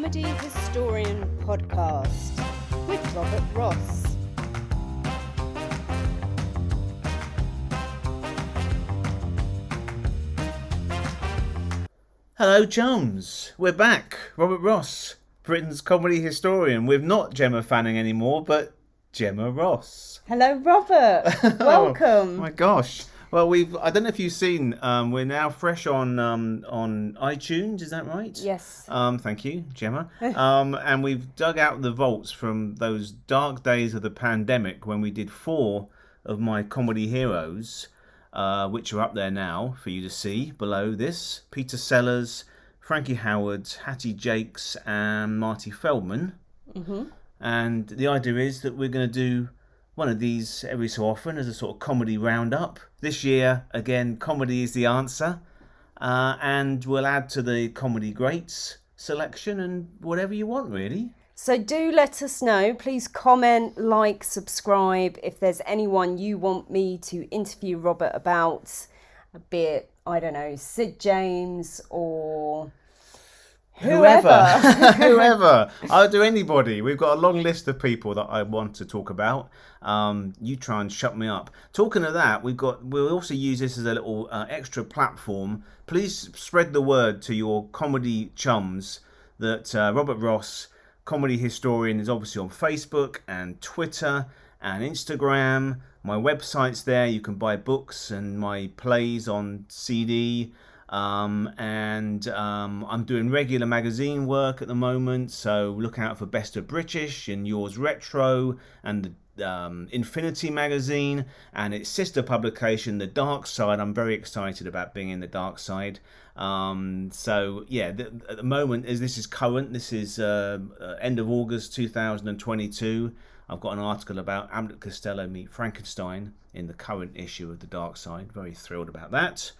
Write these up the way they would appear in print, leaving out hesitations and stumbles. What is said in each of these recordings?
Comedy Historian podcast with Robert Ross. Hello, chums. We're back. Robert Ross, Britain's comedy historian, with not Gemma Fanning anymore, but Gemma Ross. Hello, Robert. Welcome. Oh, my gosh. Well, I don't know if you've seen, we're now fresh on iTunes, is that right? Yes. Thank you, Gemma. And we've dug out the vaults from those dark days of the pandemic when we did 4 of my comedy heroes, which are up there now for you to see below this. Peter Sellers, Frankie Howard, Hattie Jakes and Marty Feldman. Mm-hmm. And the idea is that we're going to do one of these every so often as a sort of comedy roundup. This year, again, comedy is the answer. And we'll add to the comedy greats selection and whatever you want, really. So do let us know. Please comment, like, subscribe. If there's anyone you want me to interview Robert about, be it, I don't know, Sid James or whoever. I'll do anybody. We've got a long list of people that I want to talk about. You try and shut me up. Talking of that, we'll also use this as a little extra platform. Please spread the word to your comedy chums that Robert Ross, comedy historian, is obviously on Facebook and Twitter and Instagram. My website's there. You can buy books and my plays on CD. I'm doing regular magazine work at the moment, so look out for Best of British and Yours Retro and the Infinity magazine and its sister publication, The Dark Side. I'm very excited about being in The Dark Side. At the moment, as this is current, this is end of August 2022. I've got an article about Abbott Costello meet Frankenstein in the current issue of The Dark Side. Very thrilled about that.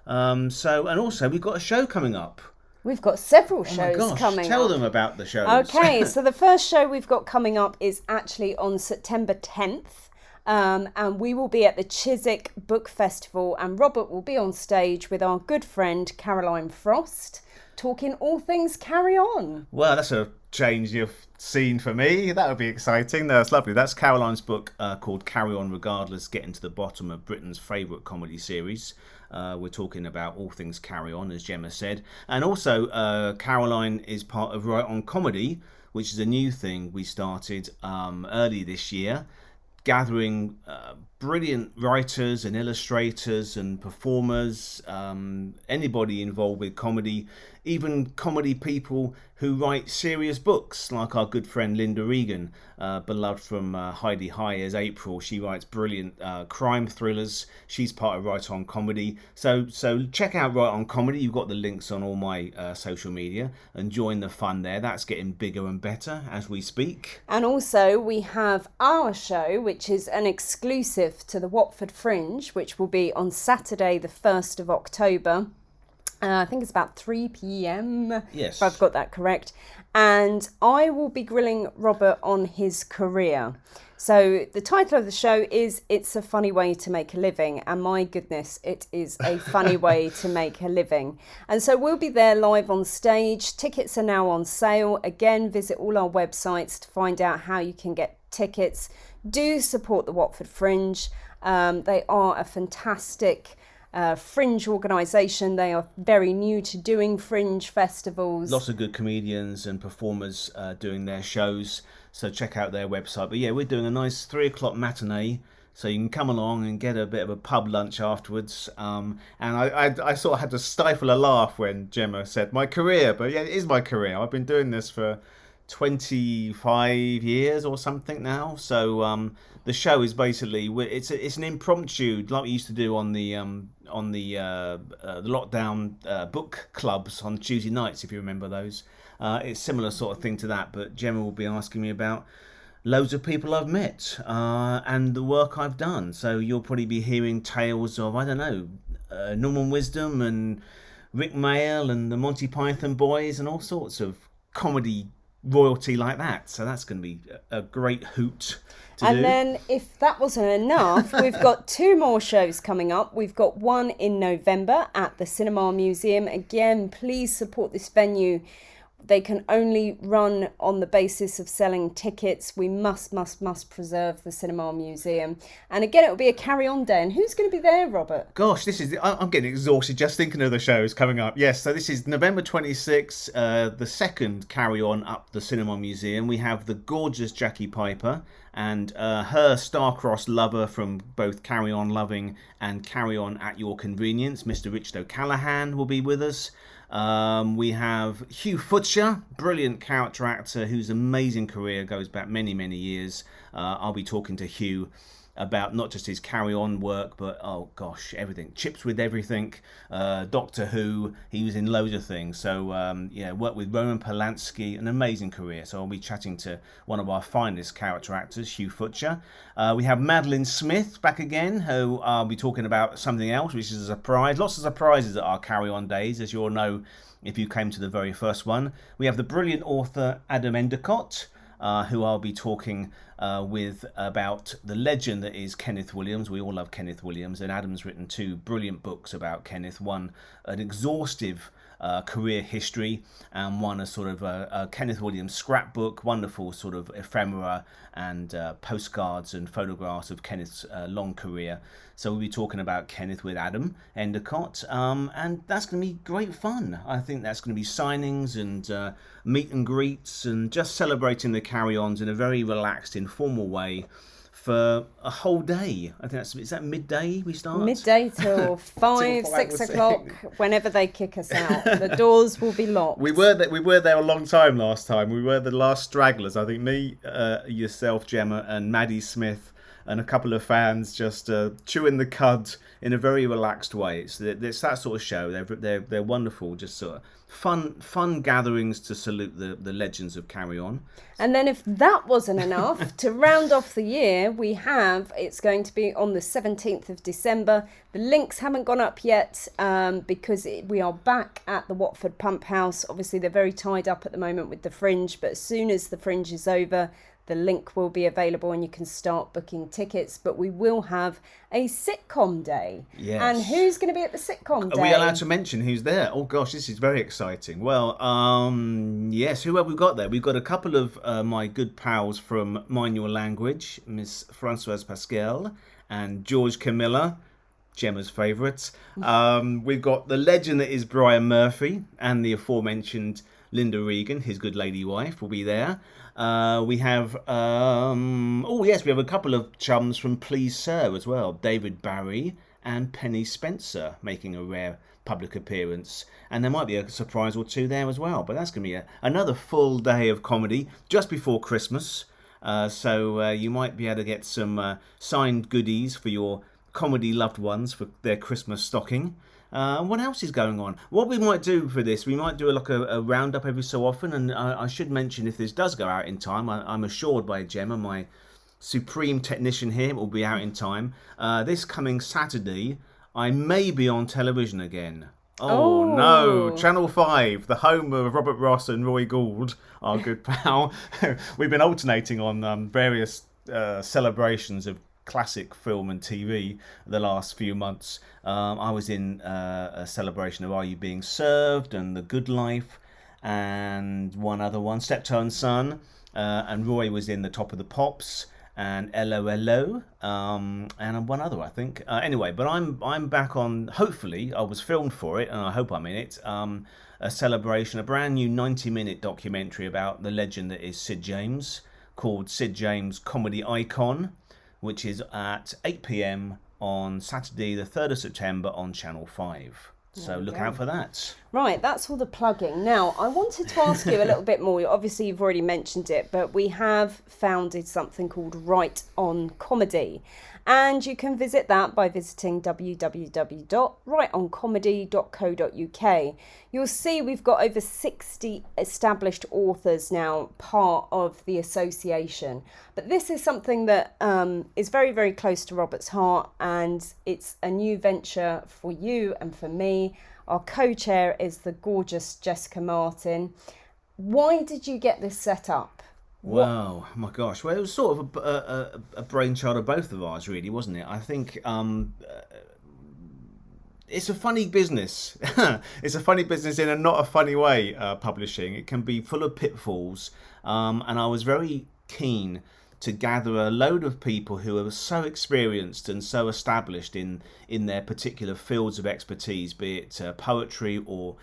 And also we've got a show coming up. We've got several shows coming up. Tell them about the shows. Okay, so the first show we've got coming up is actually on September 10th. And we will be at the Chiswick Book Festival, and Robert will be on stage with our good friend Caroline Frost, talking all things Carry On. Well, that's a change you've seen for me. That would be exciting. That's lovely. That's Caroline's book called Carry On Regardless, Getting to the Bottom of Britain's Favourite Comedy Series. We're talking about all things Carry On, as Gemma said. And also, Caroline is part of Right On Comedy, which is a new thing we started early this year, gathering brilliant writers and illustrators and performers, anybody involved with comedy, even comedy people who write serious books, like our good friend Linda Regan, beloved from Heidi High as April. She writes brilliant crime thrillers. She's part of Right On Comedy. So check out Right On Comedy. You've got the links on all my social media, and join the fun there. That's getting bigger and better as we speak. And also we have our show, which is an exclusive to the Watford Fringe, which will be on Saturday the 1st of October. I think it's about 3 p.m. Yes. If I've got that correct. And I will be grilling Robert on his career. So the title of the show is It's a Funny Way to Make a Living. And my goodness, it is a funny way to make a living. And so we'll be there live on stage. Tickets are now on sale. Again, visit all our websites to find out how you can get tickets. Do support the Watford Fringe. They are a fantastic fringe organisation. They are very new to doing fringe festivals. Lots of good comedians and performers doing their shows, so check out their website. But yeah, we're doing a nice 3:00 matinee, so you can come along and get a bit of a pub lunch afterwards. And I sort of had to stifle a laugh when Gemma said my career, but yeah, it is my career. I've been doing this for 25 years or something now. So the show is basically, it's an impromptu, like we used to do on the lockdown book clubs on Tuesday nights, if you remember those. It's similar sort of thing to that, but Gemma will be asking me about loads of people I've met and the work I've done. So you'll probably be hearing tales of, I don't know, Norman Wisdom and Rick Mayall and the Monty Python boys and all sorts of comedy royalty like that. So that's going to be a great hoot to do. And then if that wasn't enough, we've got 2 more shows coming up. We've got one in November at the Cinema Museum. Again, please support this venue. They can only run on the basis of selling tickets. We must preserve the Cinema Museum. And again, it will be a carry-on day. And who's going to be there, Robert? Gosh, I'm getting exhausted just thinking of the shows coming up. Yes, so this is November 26th, the second carry-on up the Cinema Museum. We have the gorgeous Jackie Piper and her star-crossed lover from both Carry On Loving and Carry On at Your Convenience. Mr. Richard O'Callaghan will be with us. We have Hugh Futcher, brilliant character actor whose amazing career goes back many, many years. I'll be talking to Hugh about not just his Carry On work, but oh gosh, everything. Chips with Everything, Doctor Who, he was in loads of things. So worked with Roman Polanski, an amazing career. So I'll be chatting to one of our finest character actors, Hugh Futcher. We have Madeline Smith back again, who I'll be talking about something else, which is a surprise. Lots of surprises at our Carry On days, as you all know if you came to the very first one. We have the brilliant author Adam Endicott, who I'll be talking with about the legend that is Kenneth Williams. We all love Kenneth Williams, and Adam's written 2 brilliant books about Kenneth. One, an exhaustive career history, and one a sort of a Kenneth Williams scrapbook, wonderful sort of ephemera and postcards and photographs of Kenneth's long career. So we'll be talking about Kenneth with Adam Endicott, and that's going to be great fun. I think that's going to be signings and meet and greets and just celebrating the carry-ons in a very relaxed, informal way for a whole day. I think is that midday we start? Midday till 5, 6 o'clock, whenever they kick us out. The doors will be locked. We were there a long time last time. We were the last stragglers. I think me, yourself, Gemma, and Maddie Smith, and a couple of fans just chewing the cud in a very relaxed way. It's that sort of show. They're wonderful, just sort of fun gatherings to salute the legends of Carry On. And then if that wasn't enough, to round off the year, it's going to be on the 17th of December. The links haven't gone up yet because we are back at the Watford Pump House. Obviously, they're very tied up at the moment with the Fringe, but as soon as the Fringe is over, the link will be available and you can start booking tickets. But we will have a sitcom day. Yes. And who's going to be at the sitcom day? Are we allowed to mention who's there? Oh gosh, this is very exciting. Well, yes, who have we got there? We've got a couple of my good pals from Mind Your Language, Miss Françoise Pascal and George Camilla, Gemma's favourites. We've got the legend that is Brian Murphy and the aforementioned Linda Regan, his good lady wife, will be there. We have we have a couple of chums from Please Sir as well. David Barry and Penny Spencer making a rare public appearance, and there might be a surprise or two there as well. But that's going to be another full day of comedy just before Christmas. So you might be able to get some signed goodies for your comedy loved ones for their Christmas stocking. What else is going on? What we might do for this, we might do a roundup every so often, and I should mention, if this does go out in time, I'm assured by Gemma, my supreme technician here, it will be out in time. This coming Saturday, I may be on television again. Oh no, Channel 5, the home of Robert Ross and Roy Gould, our good pal. We've been alternating on various celebrations of classic film and TV the last few months. I was in a celebration of Are You Being Served and The Good Life, and one other one, Steptoe & Son, and Roy was in The Top of the Pops and LOLO, and one other, I think. Anyway, but I'm back on, hopefully, I was filmed for it, and I hope I'm in it, a celebration, a brand new 90-minute documentary about the legend that is Sid James, called Sid James Comedy Icon, which is at 8 p.m. on Saturday, the 3rd of September on Channel 5. So look out for that. Right, that's all the plugging. Now, I wanted to ask you a little bit more. Obviously, you've already mentioned it, but we have founded something called Right On Comedy. And you can visit that by visiting www.rightoncomedy.co.uk. You'll see we've got over 60 established authors now part of the association. But this is something that is very, very close to Robert's heart, and it's a new venture for you and for me. Our co-chair is the gorgeous Jessica Martin. Why did you get this set up? Wow, oh my gosh. Well, it was sort of a brainchild of both of ours, really, wasn't it? I think It's a funny business. It's a funny business in a not a funny way. Publishing, it can be full of pitfalls, and I was very keen to gather a load of people who are so experienced and so established in their particular fields of expertise, be it poetry or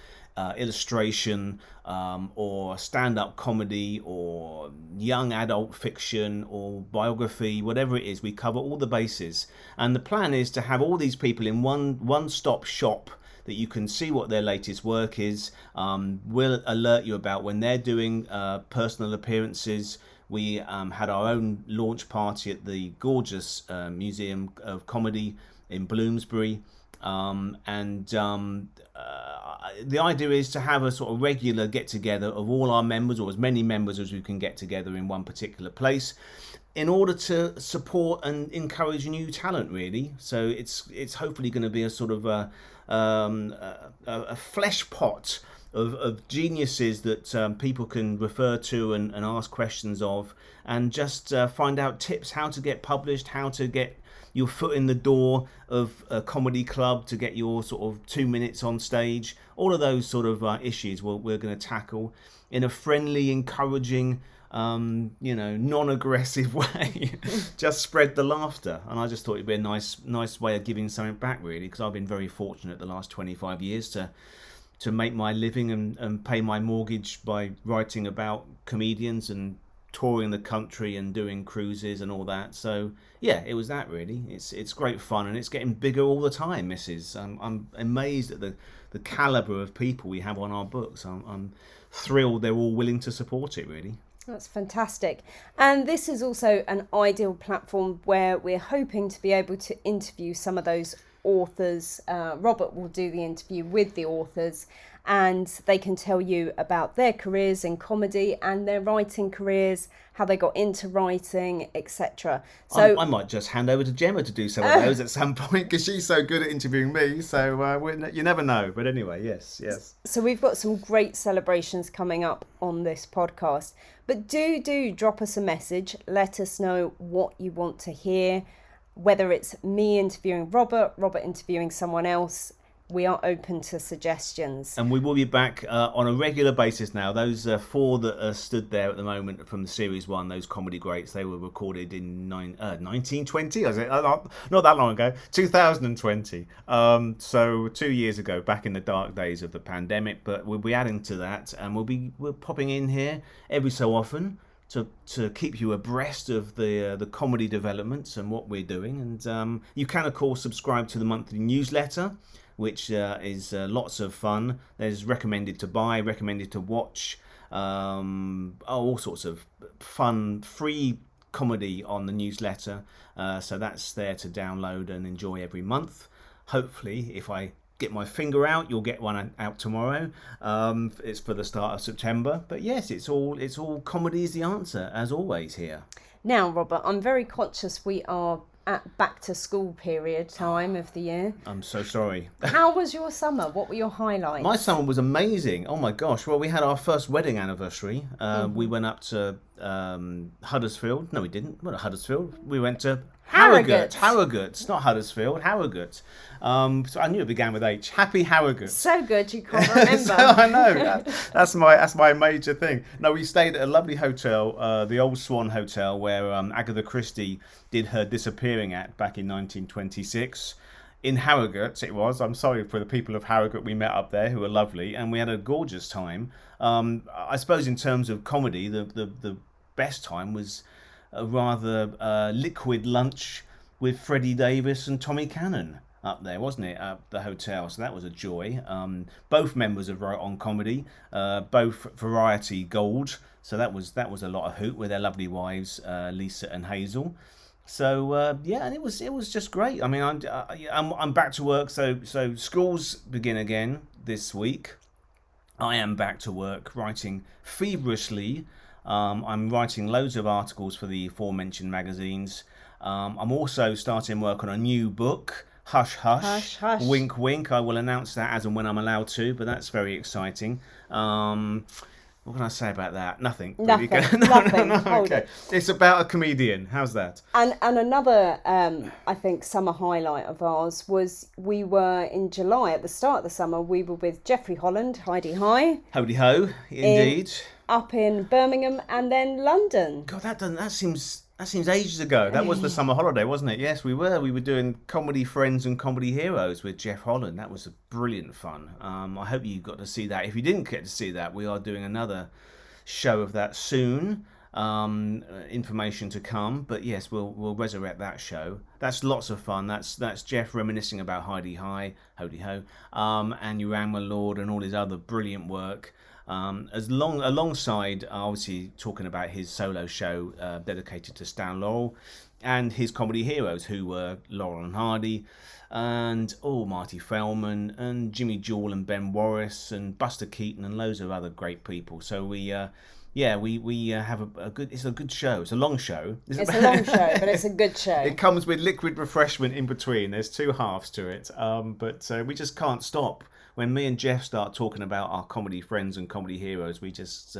illustration, or stand-up comedy, or young adult fiction, or biography, whatever it is. We cover all the bases, and the plan is to have all these people in one-stop shop that you can see what their latest work is. We'll alert you about when they're doing personal appearances. We had our own launch party at the gorgeous Museum of Comedy in Bloomsbury. The idea is to have a sort of regular get together of all our members, or as many members as we can get together in one particular place, in order to support and encourage new talent, really. So it's hopefully going to be a sort of a flesh pot of geniuses that people can refer to and ask questions of, and just find out tips how to get published, how to get your foot in the door of a comedy club, to get your sort of 2 minutes on stage. All of those sort of issues we're going to tackle in a friendly, encouraging, non-aggressive way. Just spread the laughter. And I just thought it'd be a nice way of giving something back, really, because I've been very fortunate the last 25 years to make my living and pay my mortgage by writing about comedians and touring the country and doing cruises and all that. So yeah, it was that, really. It's great fun, and it's getting bigger all the time, Mrs. I'm amazed at the caliber of people we have on our books. I'm thrilled they're all willing to support it, really. That's fantastic. And this is also an ideal platform where we're hoping to be able to interview some of those authors. Robert will do the interview with the authors, and they can tell you about their careers in comedy and their writing careers, how they got into writing, etc. So I might just hand over to Gemma to do some of those at some point, because she's so good at interviewing me. So you never know. But anyway, yes. So we've got some great celebrations coming up on this podcast. But do drop us a message. Let us know what you want to hear, whether it's me interviewing Robert interviewing someone else. We are open to suggestions. And we will be back on a regular basis now. Those 4 that are stood there at the moment from the Series 1, those comedy greats, they were recorded in 1920, was it? Not that long ago, 2020. So 2 years ago, back in the dark days of the pandemic. But we'll be adding to that, and we're popping in here every so often to keep you abreast of the comedy developments and what we're doing. And you can, of course, subscribe to the monthly newsletter, which is lots of fun. There's recommended to buy, recommended to watch, all sorts of fun, free comedy on the newsletter. So that's there to download and enjoy every month. Hopefully, if I get my finger out, you'll get one out tomorrow. It's for the start of September. But yes, it's all comedy is the answer, as always, here. Now, Robert, I'm very conscious we are at back to school period time of the year. I'm so sorry. How was your summer? What were your highlights? My summer was amazing. Oh my gosh. Well, we had our first wedding anniversary. We went up to Huddersfield. No, we didn't. Not Huddersfield. We went to Harrogate. Harrogate, not Huddersfield. Harrogate. So I knew it began with H. Happy Harrogate. So good you can't remember. So, I know. That's my major thing. No, we stayed at a lovely hotel, the Old Swan Hotel, where Agatha Christie did her disappearing act back in 1926. In Harrogate, it was. I'm sorry for the people of Harrogate we met up there, who were lovely, and we had a gorgeous time. I suppose in terms of comedy, the best time was a rather liquid lunch with Freddie Davis and Tommy Cannon up there, wasn't it, at the hotel? So that was a joy. Both members of Right On Comedy, both Variety Gold. So that was a lot of hoot with their lovely wives, Lisa and Hazel. So and it was just great. I mean, I'm back to work. So schools begin again this week. I am back to work, writing feverishly. I'm writing loads of articles for the aforementioned magazines. I'm also starting work on a new book, Hush Hush. Hush Hush. Wink Wink. I will announce that as and when I'm allowed to, but that's very exciting. What can I say about that? Nothing. Nothing. No, Nothing. no, Hold okay. it. It's about a comedian. How's that? And another, I think, summer highlight of ours was we were in July, at the start of the summer, we were with Jeffrey Holland, Heidi High. Howdy ho, indeed. Up in Birmingham and then London. God, that seems ages ago. That was the summer holiday, wasn't it? Yes, we were. We were doing Comedy Friends and Comedy Heroes with Jeff Holland. That was a brilliant fun. I hope you got to see that. If you didn't get to see that, we are doing another show of that soon. Information to come, but yes, we'll resurrect that show. That's lots of fun. That's Jeff reminiscing about Heidi High, Hody Ho, and Uranma Lord and all his other brilliant work. Alongside obviously talking about his solo show dedicated to Stan Laurel and his comedy heroes who were Laurel and Hardy and Marty Feldman and Jimmy Jewell and Ben Warris and Buster Keaton and loads of other great people. So we have a good. It's a good show. It's a long show. It's a long show, but it's a good show. It comes with liquid refreshment in between. There's two halves to it. But we just can't stop. When me and Jeff start talking about our comedy friends and comedy heroes, we just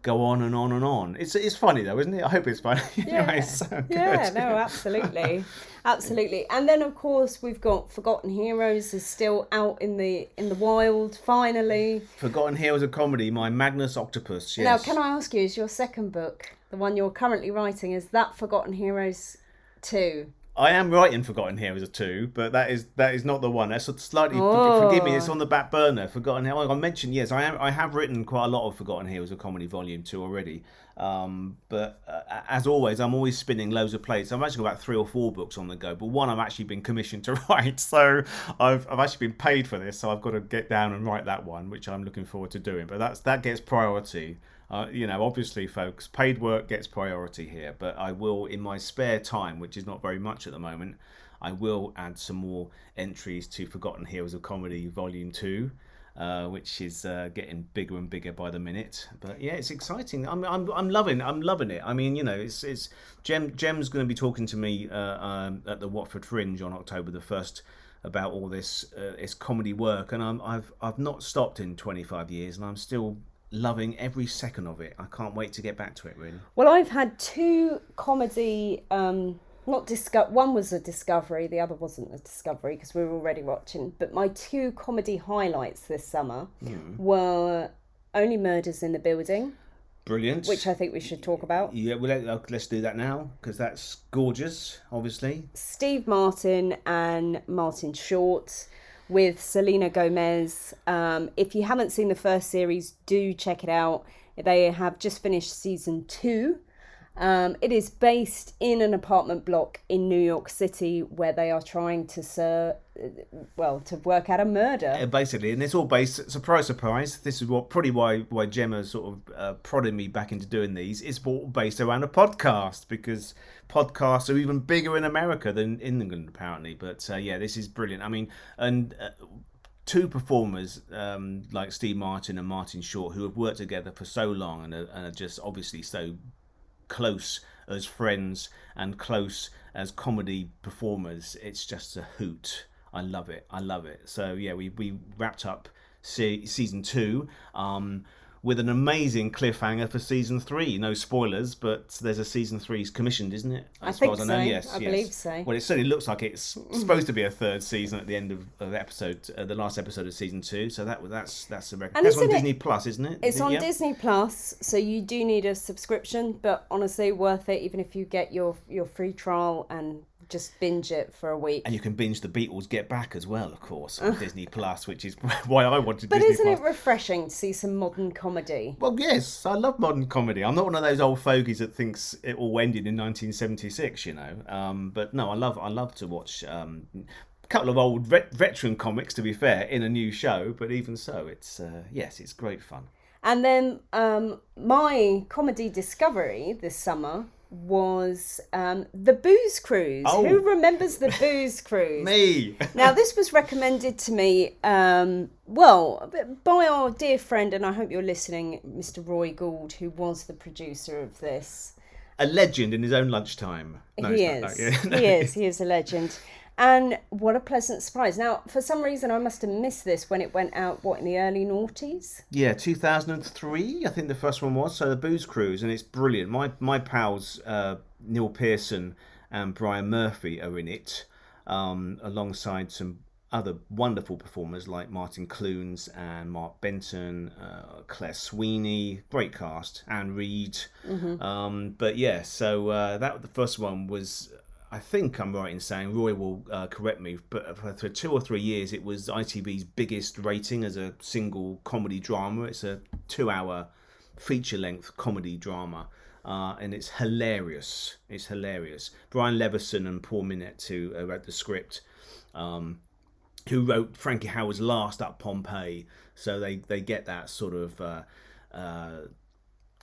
go on and on and on. It's funny though, isn't it? I hope it's funny. Yeah, It's so good. yeah, no, absolutely, absolutely. And then of course we've got Forgotten Heroes is still out in the wild. Finally, Forgotten Heroes of Comedy, my Magnus Octopus. Yes. Now, can I ask you, is your second book, the one you're currently writing, is that Forgotten Heroes 2? I am writing Forgotten Heroes of 2, but that is not the one. That's slightly Oh. forgive me. It's on the back burner. Forgotten Heroes. I mentioned yes, I have written quite a lot of Forgotten Heroes of Comedy Volume 2 already. But as always, I'm always spinning loads of plates. I've actually got about 3 or 4 books on the go, but one I've actually been commissioned to write. So I've actually been paid for this, so I've got to get down and write that one, which I'm looking forward to doing. But that gets priority. Obviously, folks, paid work gets priority here, but I will, in my spare time, which is not very much at the moment, I will add some more entries to Forgotten Heroes of Comedy Volume 2, which is getting bigger and bigger by the minute. But yeah, it's exciting. I'm loving it. I mean, it's Gem's going to be talking to me at the Watford Fringe on October the 1st about all this comedy work, and I've not stopped in 25 years, and I'm still loving every second of it. I can't wait to get back to it, really. Well, I've had 2 comedy, one was a discovery, the other wasn't a discovery because we were already watching, but my 2 comedy highlights this summer were Only Murders in the Building. Brilliant. Which I think we should talk about. Yeah, well, let's do that now, because that's gorgeous, obviously. Steve Martin and Martin Short with Selena Gomez. If you haven't seen the first series, do check it out. They have just finished season 2. It is based in an apartment block in New York City where they are trying to work out a murder. Basically, and it's all based, surprise, this is why Gemma sort of prodded me back into doing these. It's all based around a podcast, because podcasts are even bigger in America than in England, apparently. But this is brilliant. I mean, and 2 performers like Steve Martin and Martin Short, who have worked together for so long and are just obviously so close as friends and close as comedy performers. It's just a hoot. I love it. So yeah, we wrapped up season 2 with an amazing cliffhanger for season 3. No spoilers, but there's a season 3's commissioned, isn't it? As far as I know, yes. I believe so. Well, it certainly looks like it's supposed to be a 3rd season at the end of the episode, the last episode of season 2. So that's a record. That's on Disney Plus, isn't it? It's on Disney Plus, so you do need a subscription, but honestly, worth it. Even if you get your free trial and just binge it for a week. And you can binge The Beatles Get Back as well, of course, on Disney Plus, which is why I wanted Disney Plus. But isn't it refreshing to see some modern comedy? Well, yes, I love modern comedy. I'm not one of those old fogies that thinks it all ended in 1976, But no, I love to watch a couple of old veteran comics, to be fair, in a new show. But even so, it's great fun. And then my comedy discovery this summer was the Booze Cruise. Oh. Who remembers the Booze Cruise? Me. Now, this was recommended to me, by our dear friend, and I hope you're listening, Mr. Roy Gould, who was the producer of this. A legend in his own lunchtime. No, he is. He is a legend. And what a pleasant surprise. Now, for some reason, I must have missed this when it went out, what, in the early noughties? Yeah, 2003, I think the first one was. So the Booze Cruise, and it's brilliant. My pals Neil Pearson and Brian Murphy are in it, alongside some other wonderful performers like Martin Clunes and Mark Benton, Claire Sweeney, great cast, Anne Reid. But yeah, so that the first one was. I think I'm right in saying, Roy will correct me, but for 2 or 3 years it was ITV's biggest rating as a single comedy drama. It's a 2-hour feature-length comedy drama, and it's hilarious. It's hilarious. Brian Leveson and Paul Minette, who wrote the script, who wrote Frankie Howard's Last Up Pompeii, so they get that sort of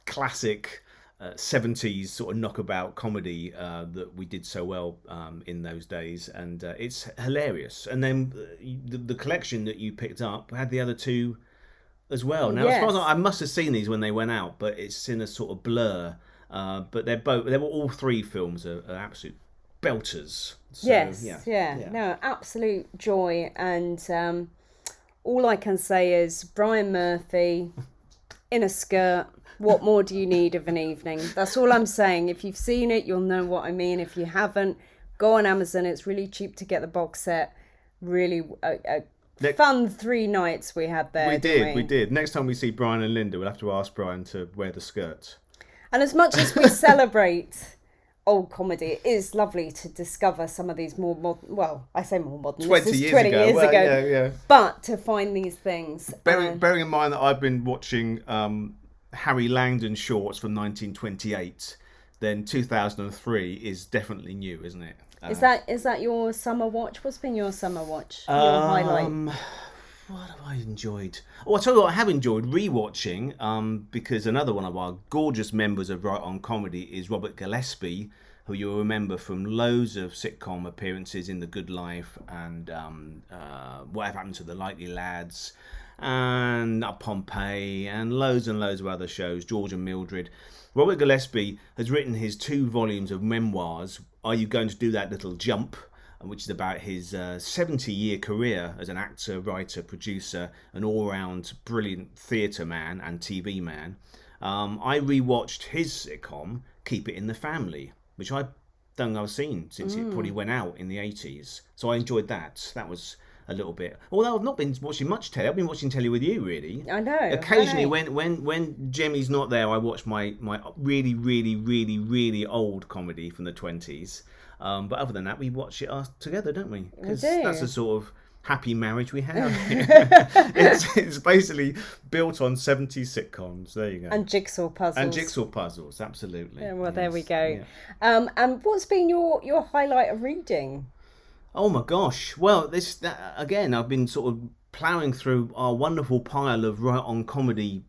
classic 70s sort of knockabout comedy that we did so well in those days, and it's hilarious. And then the collection that you picked up had the other two as well. Now, as far as I must have seen these when they went out, but it's in a sort of blur. But they were all three films are absolute belters. So, yeah. No, absolute joy. And all I can say is Brian Murphy in a skirt. What more do you need of an evening? That's all I'm saying. If you've seen it, you'll know what I mean. If you haven't, go on Amazon. It's really cheap to get the box set. Really a fun 3 nights we had there. We did. Next time we see Brian and Linda, we'll have to ask Brian to wear the skirts. And as much as we celebrate old comedy, it is lovely to discover some of these more modern, well, I say more modern, 20 years ago. Yeah. But to find these things. Bearing in mind that I've been watching Harry Langdon shorts from 1928, then 2003 is definitely new, isn't it? Is that your summer watch? What's been your summer watch? Your highlight? What have I enjoyed? Oh, I'll tell you what I have enjoyed rewatching, because another one of our gorgeous members of Right On Comedy is Robert Gillespie, who you'll remember from loads of sitcom appearances in The Good Life and Whatever Happened to the Likely Lads, and Up Pompeii, and loads of other shows, George and Mildred. Robert Gillespie has written his 2 volumes of memoirs, Are You Going to Do That Little Jump?, which is about his 70-year career as an actor, writer, producer, an all-round brilliant theatre man and TV man. I rewatched his sitcom, Keep It in the Family, which I don't think I've seen since it probably went out in the 80s. So I enjoyed that. That was a little bit. Although I've not been watching much telly. I've been watching telly with you, really. I know. Occasionally, when Jimmy's not there, I watch my really, really, really, really old comedy from the 20s. But other than that, we watch it together, don't we? Because that's a sort of happy marriage we have. It's basically built on 70s sitcoms. There you go. And jigsaw puzzles. Absolutely. Yeah, well, there we go. Yeah. And what's been your highlight of reading? Oh my gosh. Well, again, I've been sort of ploughing through our wonderful pile of Right On Comedy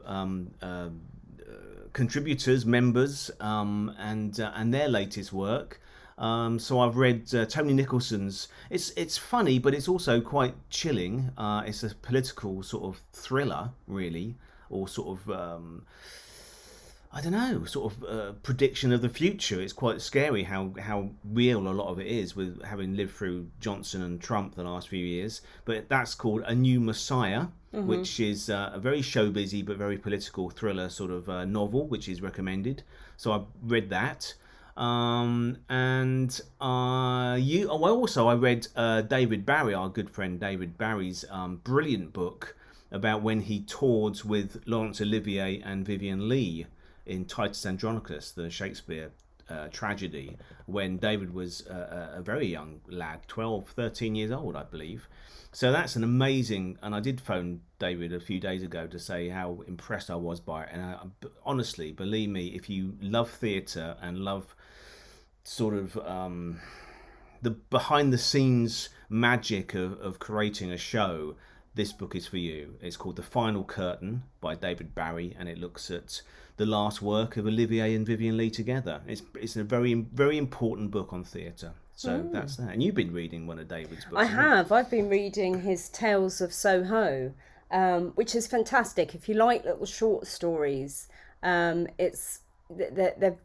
contributors, members, and their latest work. So I've read Tony Nicholson's. It's funny, but it's also quite chilling. It's a political sort of thriller, really, or sort of I don't know, sort of prediction of the future. It's quite scary how real a lot of it is, with having lived through Johnson and Trump the last few years. But that's called A New Messiah, which is a very showbizy but very political thriller sort of novel, which is recommended. So I read that. I read David Barry, our good friend David Barry's brilliant book about when he toured with Laurence Olivier and Vivien Leigh in Titus Andronicus, the Shakespeare tragedy, when David was a very young lad, 12, 13 years old, I believe. So that's an amazing, and I did phone David a few days ago to say how impressed I was by it. And honestly, believe me, if you love theatre and love sort of the behind-the-scenes magic of creating a show, this book is for you. It's called The Final Curtain by David Barry, and it looks at the last work of Olivier and Vivien Leigh together. It's a very, very important book on theatre. So that's that. And you've been reading one of David's books. I have. I've been reading his Tales of Soho, which is fantastic. If you like little short stories, they're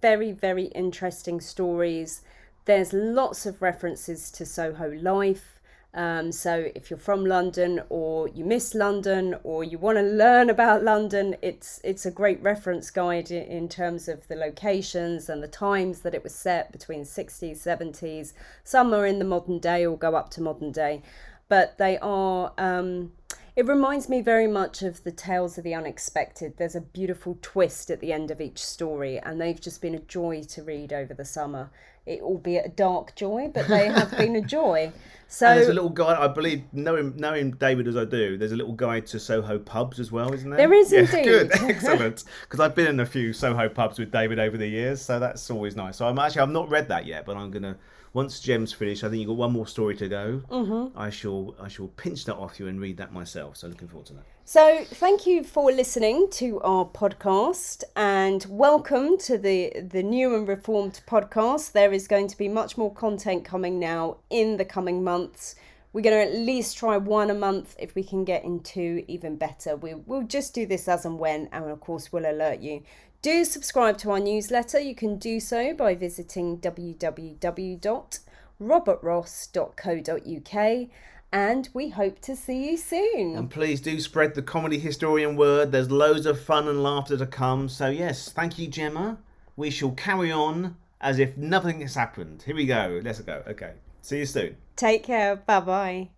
very, very interesting stories. There's lots of references to Soho life. So if you're from London or you miss London or you want to learn about London, it's a great reference guide in terms of the locations and the times that it was set between 60s, 70s. Some are in the modern day or go up to modern day, but they are... it reminds me very much of the Tales of the Unexpected. There's a beautiful twist at the end of each story, and they've just been a joy to read over the summer. It, albeit a dark joy, but they have been a joy. So and there's a little guide, I believe, knowing David as I do, there's a little guide to Soho pubs as well, isn't there? There is indeed. Good, excellent. Because I've been in a few Soho pubs with David over the years, so that's always nice. So I've not read that yet, but I'm gonna. Once Gem's finished, I think you've got one more story to go. Mm-hmm. I shall pinch that off you and read that myself. So looking forward to that. So thank you for listening to our podcast, and welcome to the new and reformed podcast. There is going to be much more content coming now in the coming months. We're going to at least try one a month. If we can get into even better, we'll just do this as and when, and of course we'll alert you. Do subscribe to our newsletter. You can do so by visiting www.robertross.co.uk, and we hope to see you soon. And please do spread the comedy historian word. There's loads of fun and laughter to come. So yes, thank you, Gemma. We shall carry on as if nothing has happened. Here we go. Let's go. Okay. See you soon. Take care. Bye-bye.